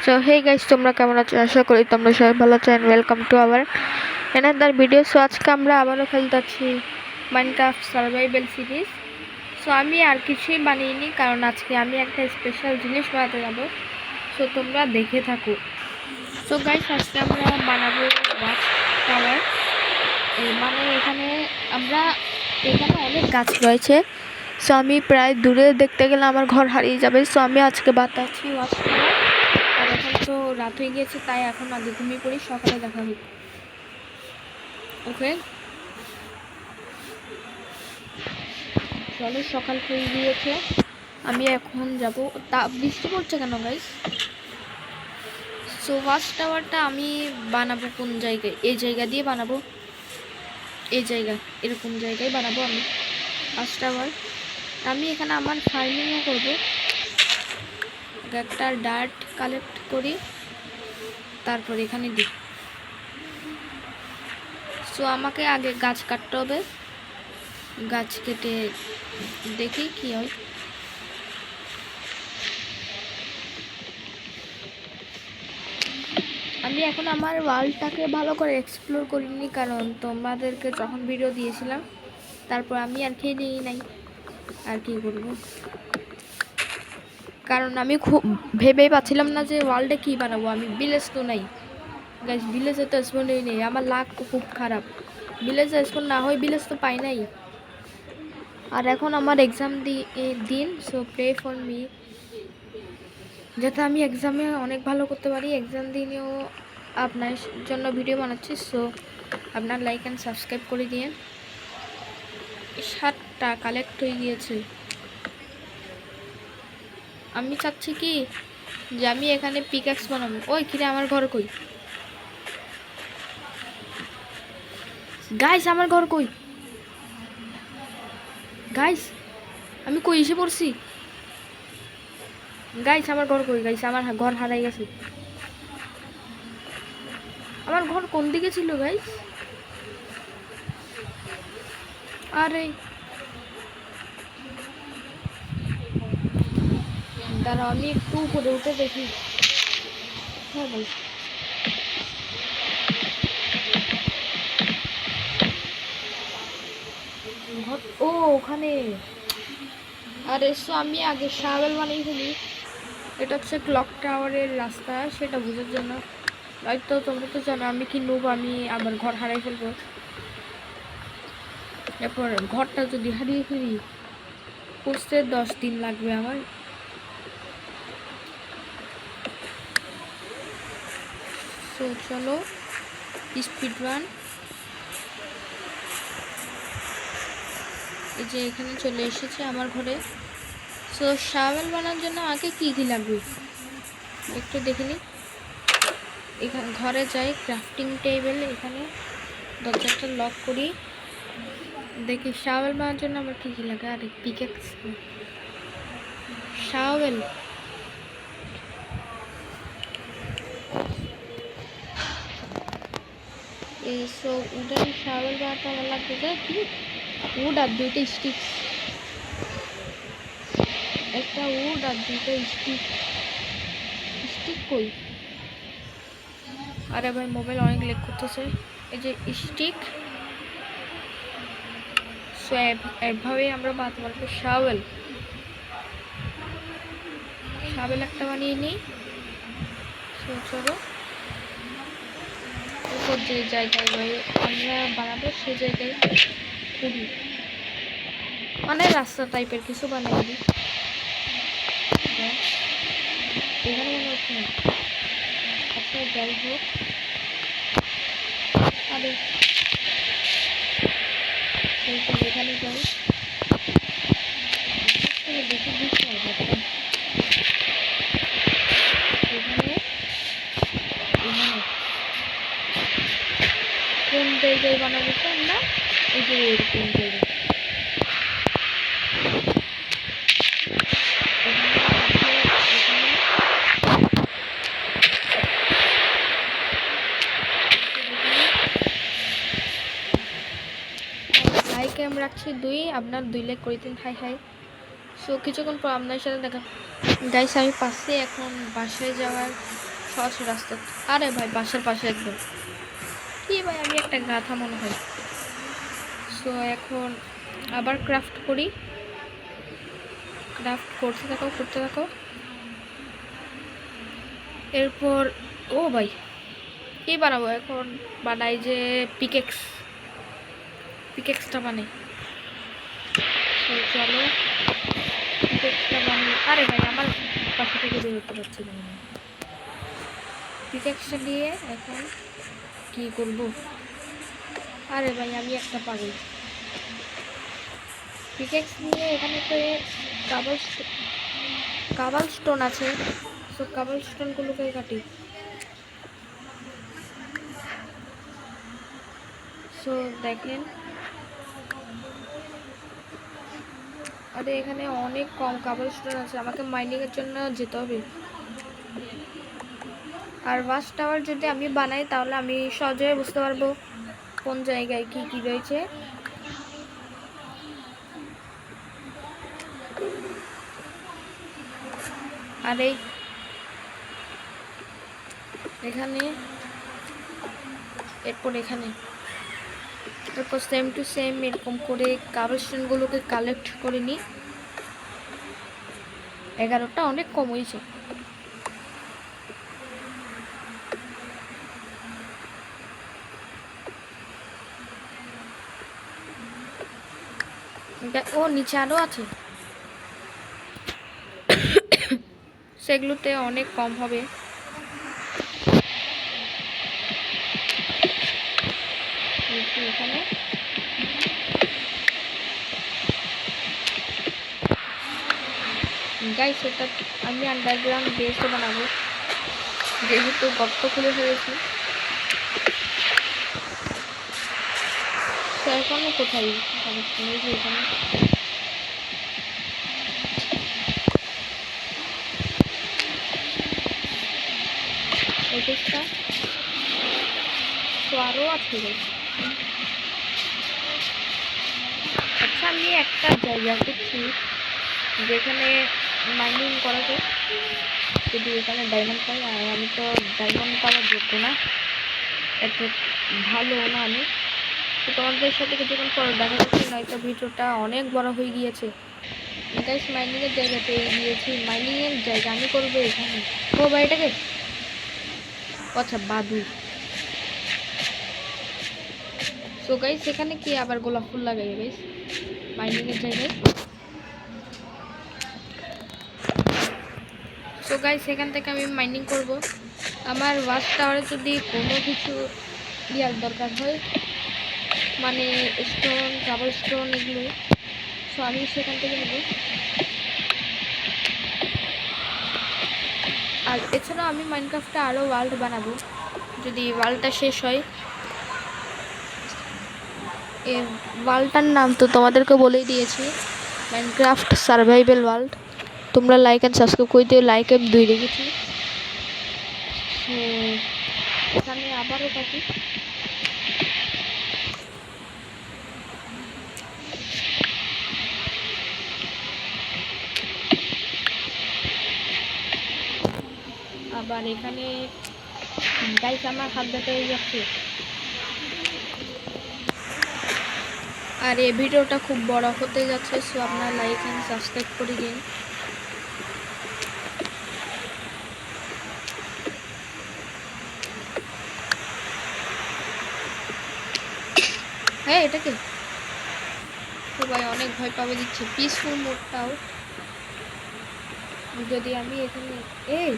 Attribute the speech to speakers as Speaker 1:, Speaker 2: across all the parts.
Speaker 1: So hey guys, তোমরা কেমন আছো? আশা করি তোমরা সবাই ভালো আছো and welcome to our another video. So আজকে আমরা আবারও খেলতেছি মাইনক্রাফট সার্ভাইভাল সিরিজ। সো আমি আর কিছুই বানিয়েনি, কারণ আজকে আমি একটা স্পেশাল জিনিস বানাতে যাবো। সো তোমরা দেখে থাকো। সো গাইস, আজকে আমরা বানাবো ওয়াচ টাওয়ার। মানে এখানে অনেক গাছ রয়েছে। সো আমি প্রায় দূরে দেখতে গেলে আমার ঘর হারিয়ে যাবে। সো আমি আজকে বানাচ্ছি ওয়াচ টাওয়ার। আর এখন তো রাত হয়ে গিয়েছে, তাই এখন আগে ঘুমিয়ে পড়ি, সকালে দেখা হবে। ওকে, চলো, সকাল হয়ে গিয়েছে, আমি এখন যাব। তা বৃষ্টি পড়ছে কেন গাইস? সো ওয়াচ টাওয়ারটা আমি বানাবো কোন জায়গায়? এই জায়গা দিয়ে বানাবো, এই জায়গা, এরকম জায়গায় বানাবো আমি ওয়াচ টাওয়ার। আমি এখানে আমার ফার্মিংও করবো। একটা ডার্ট কালেক্ট করি, তারপর এখানে দিই। সো আমাকে আগে গাছ কাটতে হবে, গাছ কেটে দেখি কি হয়। আমি এখন আমার ওয়ালটাকে ভালো করে এক্সপ্লোর করিনি, কারণ তোমাদেরকে যখন ভিডিও দিয়েছিলাম তারপর আমি আর খেয়ে নাই। আর কি করব, কারণ আমি খুব ভেবেই পাচ্ছিলাম না যে ওয়ালটা কি বানাবো। আমি ভিলেজ তো নাই গাইস, ভিলেজে তো স্পনই নেই। আমার লাক খুব খারাপ, ভিলেজে স্পন না হয় ভিলেজ তো পাই নাই। আর এখন আমার এক্সাম দিন। সো প্রে ফর মি, যাতে আমি এক্সামে অনেক ভালো করতে পারি। এক্সাম দিনেও আপনার জন্য ভিডিও বানাচ্ছি। সো আপনার লাইক অ্যান্ড সাবস্ক্রাইব করে দিয়ে। 7টা কালেক্ট হয়ে গিয়েছে। আমি চাচ্ছি কি যে আমি এখানে পিকঅ্যাক্স বানাবো। ওই কিরে, আমার ঘর কই গাইস? আমার ঘর কই গাইস? আমি কই এসে পড়ছি গাইস? আমার ঘর কই গাইস? আমার ঘর হারাই গেছে। আমার ঘর কোন দিকে ছিল গাইস? আরে দাঁড়াও, আমি একটু উপরে উঠে দেখি। হ্যাঁ ভাই, ও ওখানে। আর এসো, আমি আগে শাওয়েল বানিয়ে ফেলি। এটা হচ্ছে ক্লক টাওয়ারের রাস্তা, সেটা বোঝার জন্য। হয়তো তোমরা তো জানো আমি কি নুব, আমি আবার ঘর হারাই ফেলবো। এরপর ঘরটা যদি হারিয়ে ফেলি, খুঁজতে 10 দিন লাগবে আমার। তো চলো স্পিড রান। এই যে এখানে চলে এসেছে আমার ঘরে। সো শাওয়েল বানানোর জন্য আগে কি কি লাগবে একটু দেখে নিই। এখানে ঘরে যাই, ক্রাফটিং টেবিল, এখানে দরজাটা লক করি, দেখি শাওয়েল বানানোর জন্য আমার কী কী লাগে। আর পিকেক্স, শাওয়েল, এই সো উডেন শাওয়েল বানাতে আমার লাগবে যে কি উড আর 2টা স্টিক। একটা উড আর 2টা স্টিক। স্টিক কই? আরে ভাই, মোবাইল অনেক লেগ করতেছে। এই যে স্টিক। সো এভাবেই আমরা বানাতে পারবো শাওয়েল। শাওয়েল একটা বানিয়ে নিই। সো চলো, উপর যে জায়গায় আমরা বানাবো সে জায়গায় করি, মানে রাস্তা টাইপের কিছু বানিয়ে দিই। এখানে মনে হচ্ছে না। আচ্ছা, যাই হোক। আরে এখানে যাই, দেখে দিচ্ছি এখানে এখানে কোন জায়গায় বানাবো আমরা? এই যে এরকম জায়গায়। লাইকে আমি রাখছি 2, আপনার 2 লাইক করে দিন। High high. সো কিছুক্ষণ পর আপনার সাথে দেখা। গাইস, আমি পাশে এখন বাসায় যাওয়ার সহজ রাস্তা। আরে ভাই বাসার পাশে একদম। কি ভাই আমি একটা গাথা মনে হয়। সো এখন আবার ক্রাফট করি, ক্রাফট করতে থাকো। এরপর ও ভাই কি বানাবো এখন? বানাই যে পিকেক্সটা বানাই। তো চলো পিকেক্সটা বানাই। আরে ভাই আমার পাশে থেকে বেরোতে পারছি না। পিকেক্সটা দিয়ে এখন কি করব? আরে ভাই আমি একটা পাগল। পিকেক্স নিয়ে এখানে তো কাবাল স্টোন আছে। সো কাবাল স্টোনগুলোকে কাটি। সো দেখেন, আরে এখানে অনেক কম কাবাল স্টোন আছে, আমাকে মাইনিংয়ের জন্য যেতে হবে। আর ওয়াচ টাওয়ার যদি আমি বানাই তাহলে আমি সহজে বুঝতে পারবো কোন জায়গায় কি কি রয়েছে। আর এখানে এরপর সেম টু সেম এরকম করে কালেকশনগুলোকে কালেক্ট করে নিই। 11টা অনেক কম হয়েছে। ও নিচে আরও আছে, সেগুলোতে অনেক কম হবে। এখানে গাইস এটা আমি আন্ডারগ্রাউন্ড বেসও বানাবো, যেহেতু গর্ত খুলে ফেলেছি। তো এখনো কোথায় এখানে একুশটা তো আরও আছে। আচ্ছা আমি একটা জায়গা করছি যেখানে মাইনিং করা যায়, যদি এখানে ডায়মন্ড পাই। আর আমি তো ডায়মন্ড পাওয়ার যোগ্য না, এত ভালো না আমি। তো তোমাদের সাথে কিছুক্ষণ পর দেখা যাচ্ছে, নয়তো ভিডিওটা অনেক বড় হয়ে গিয়েছে। গাইস মাইনিংয়ের জায়গা পেয়ে গিয়েছি, মাইনিংয়ের জায়গা আমি করবো এখানে। ও ভাই এটাকে আচ্ছা বাদুর। সো গাইস এখানে কি আবার গোলাপ ফুল লাগাই গাইস মাইনিংয়ের জায়গায়। সো গাইস এখান থেকে আমি মাইনিং করব। আমার ওয়াচ টাওয়ারে যদি কোনো কিছু ইয়ার দরকার হয়, মানে স্টোন কাবল স্টোন এগুলো, সো আমি সেখান থেকে নেব। আর এছাড়াও আমি মাইনক্রাফটে আরও ওয়ার্ল্ড বানাবো যদি ওয়ার্ল্ডটা শেষ হয়। এই ওয়ার্ল্ডটার নাম তো তোমাদেরকে বলেই দিয়েছি, মাইনক্রাফট সার্ভাইভাল ওয়ার্ল্ড। তোমরা লাইক অ্যান্ড সাবস্ক্রাইব করে দিও, লাইক আমি 2 রেখেছি। তো এখানে আবারও কাটি। আবার এখানে গাইস আমার হাত ব্যথা হয়ে যাচ্ছে। আর এই ভিডিওটা খুব বড় হতে যাচ্ছে, সো আপনারা লাইক অ্যান্ড সাবস্ক্রাইব করে দিন। হ্যাঁ এটাকে তো ভাই অনেক ভয় পাবে দিচ্ছে। পিসফুল মোডটাও যদি আমি এখানে এই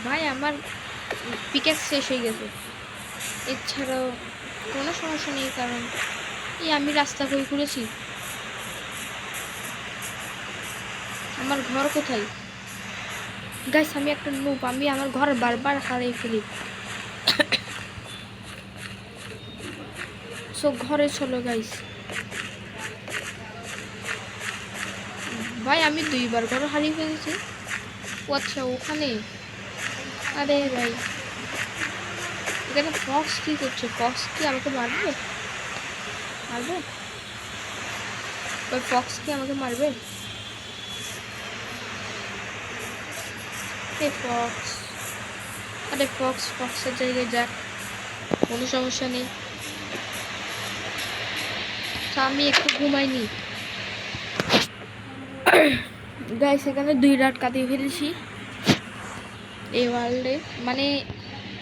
Speaker 1: ভাই আমার পিকেক্স শেষ হয়ে গেছে। এছাড়াও কোনো সমস্যা নেই, কারণ আমি রাস্তা করেছি। আমার ঘর কোথায় গাইস? আমি একটা নুব, আমি আমার ঘর বারবার হারিয়ে ফেলি। সো ঘরে চলো গাইস। ভাই আমি 2বার ঘর হারিয়ে ফেলেছি। ও আচ্ছা ওখানে। আরে ভাই এখানে ফক্স কি করছে? ফক্স কি আমাকে মারবে? ওই ফক্স কি আমাকে মারবে? এই ফক্স, আরে ফক্সের জায়গায় যাক, কোনো সমস্যা নেই। তো আমি একটু ঘুমাইনি গাইস, এখানে 2 রাত কাটিয়ে ফেলেছি এই ওয়ার্ল্ডে, মানে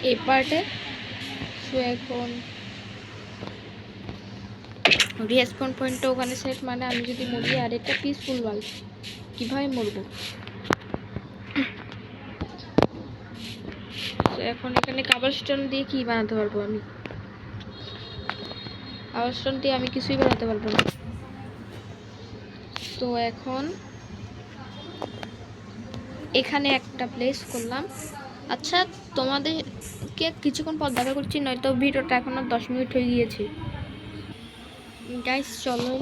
Speaker 1: এই পার্টে। সো এখন রেসপন পয়েন্টটা ওখানে সেট, মানে আমি যদি মরি, আর এটা পিসফুল ওয়ার্ল্ড, কীভাবে মরবো? তো এখন এখানে কাবলস্টোন দিয়ে কি বানাতে পারবো আমি? কাবলস্টোন দিয়ে আমি কিছুই বানাতে পারবো না। তো এখন এখানে একটা প্লেস করলাম। আচ্ছা, তোমাদেরকে কিছুক্ষণ পর দেখা করছি, নয়তো ভিডিওটা এখনো 10 মিনিট হয়ে গিয়েছে। গাইস চলো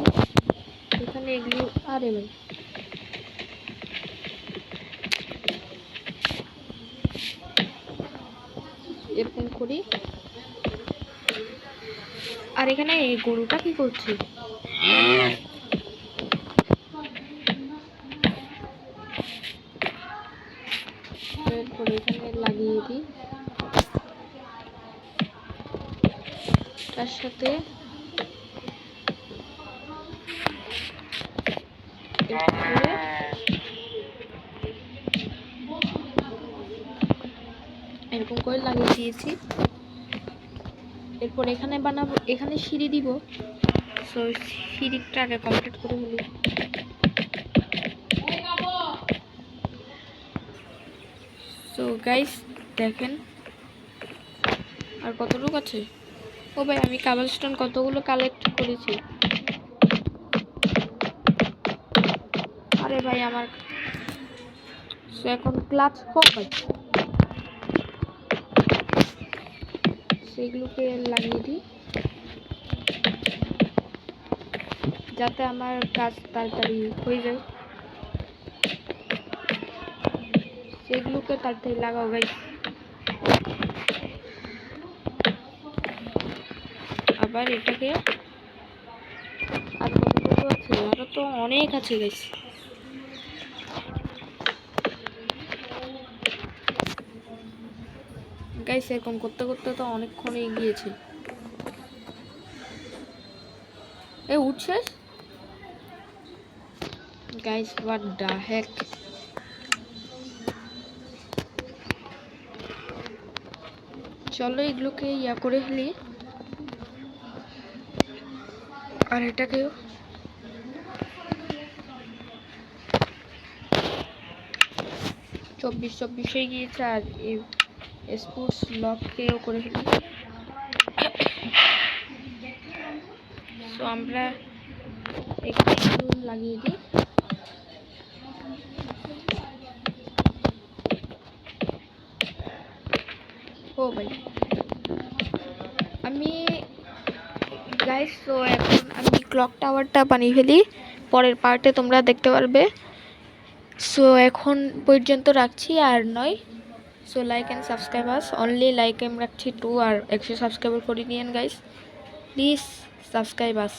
Speaker 1: এখানে এগুলো, আরে ভাই এরকম করি। আর এখানে এই গরুটা কি করছে? এরপরে এখানে লাগিয়ে দিই, তার সাথে এরকম করে লাগিয়ে দিয়েছি। এরপর এখানে বানাবো, এখানে সিঁড়ি দিব। সো সিঁড়িটা আগে কমপ্লিট করে ফেলি। সো গাইস দেখেন আর কতটুকু আছে। ও ভাই, আমি কাবলস্টোন কতগুলো কালেক্ট করেছি। আরে ভাই আমার এখন ক্লাচ হোক ভাই, সেগুলোকে লাগিয়ে দিই যাতে আমার কাজ তাড়াতাড়ি হয়ে যায়। সেগুলোকে তাড়াতাড়ি লাগাও ভাই। আবার এটাকে, আর কতটুকু আছে? আরো তো অনেক আছে গাইস। গাইস এরকম করতে করতে তো অনেকক্ষণ এগিয়েছে। এ উঠছে গাইস, হোয়াট দ্য হেক। চলো এগুলোকে ইয়া করে ফেলি, আর এটাকেও। চব্বিশ হয়ে গিয়েছে, আর এই স্পোর্টস লককেও করে ফেলি। তো আমরা একটু লাগিয়ে দিই। ও ভাই আমি গাইস, তো এখন আমি ক্লক টাওয়ারটা বানিয়ে ফেলি, পরের পার্টে তোমরা দেখতে পারবে। সো এখন পর্যন্ত রাখছি, আর নয়। So like and subscribe us, only like এম রাখছি 2, আর 100 সাবস্ক্রাইবার করে নিয়েন গাইস, প্লিজ সাবস্ক্রাইব আস।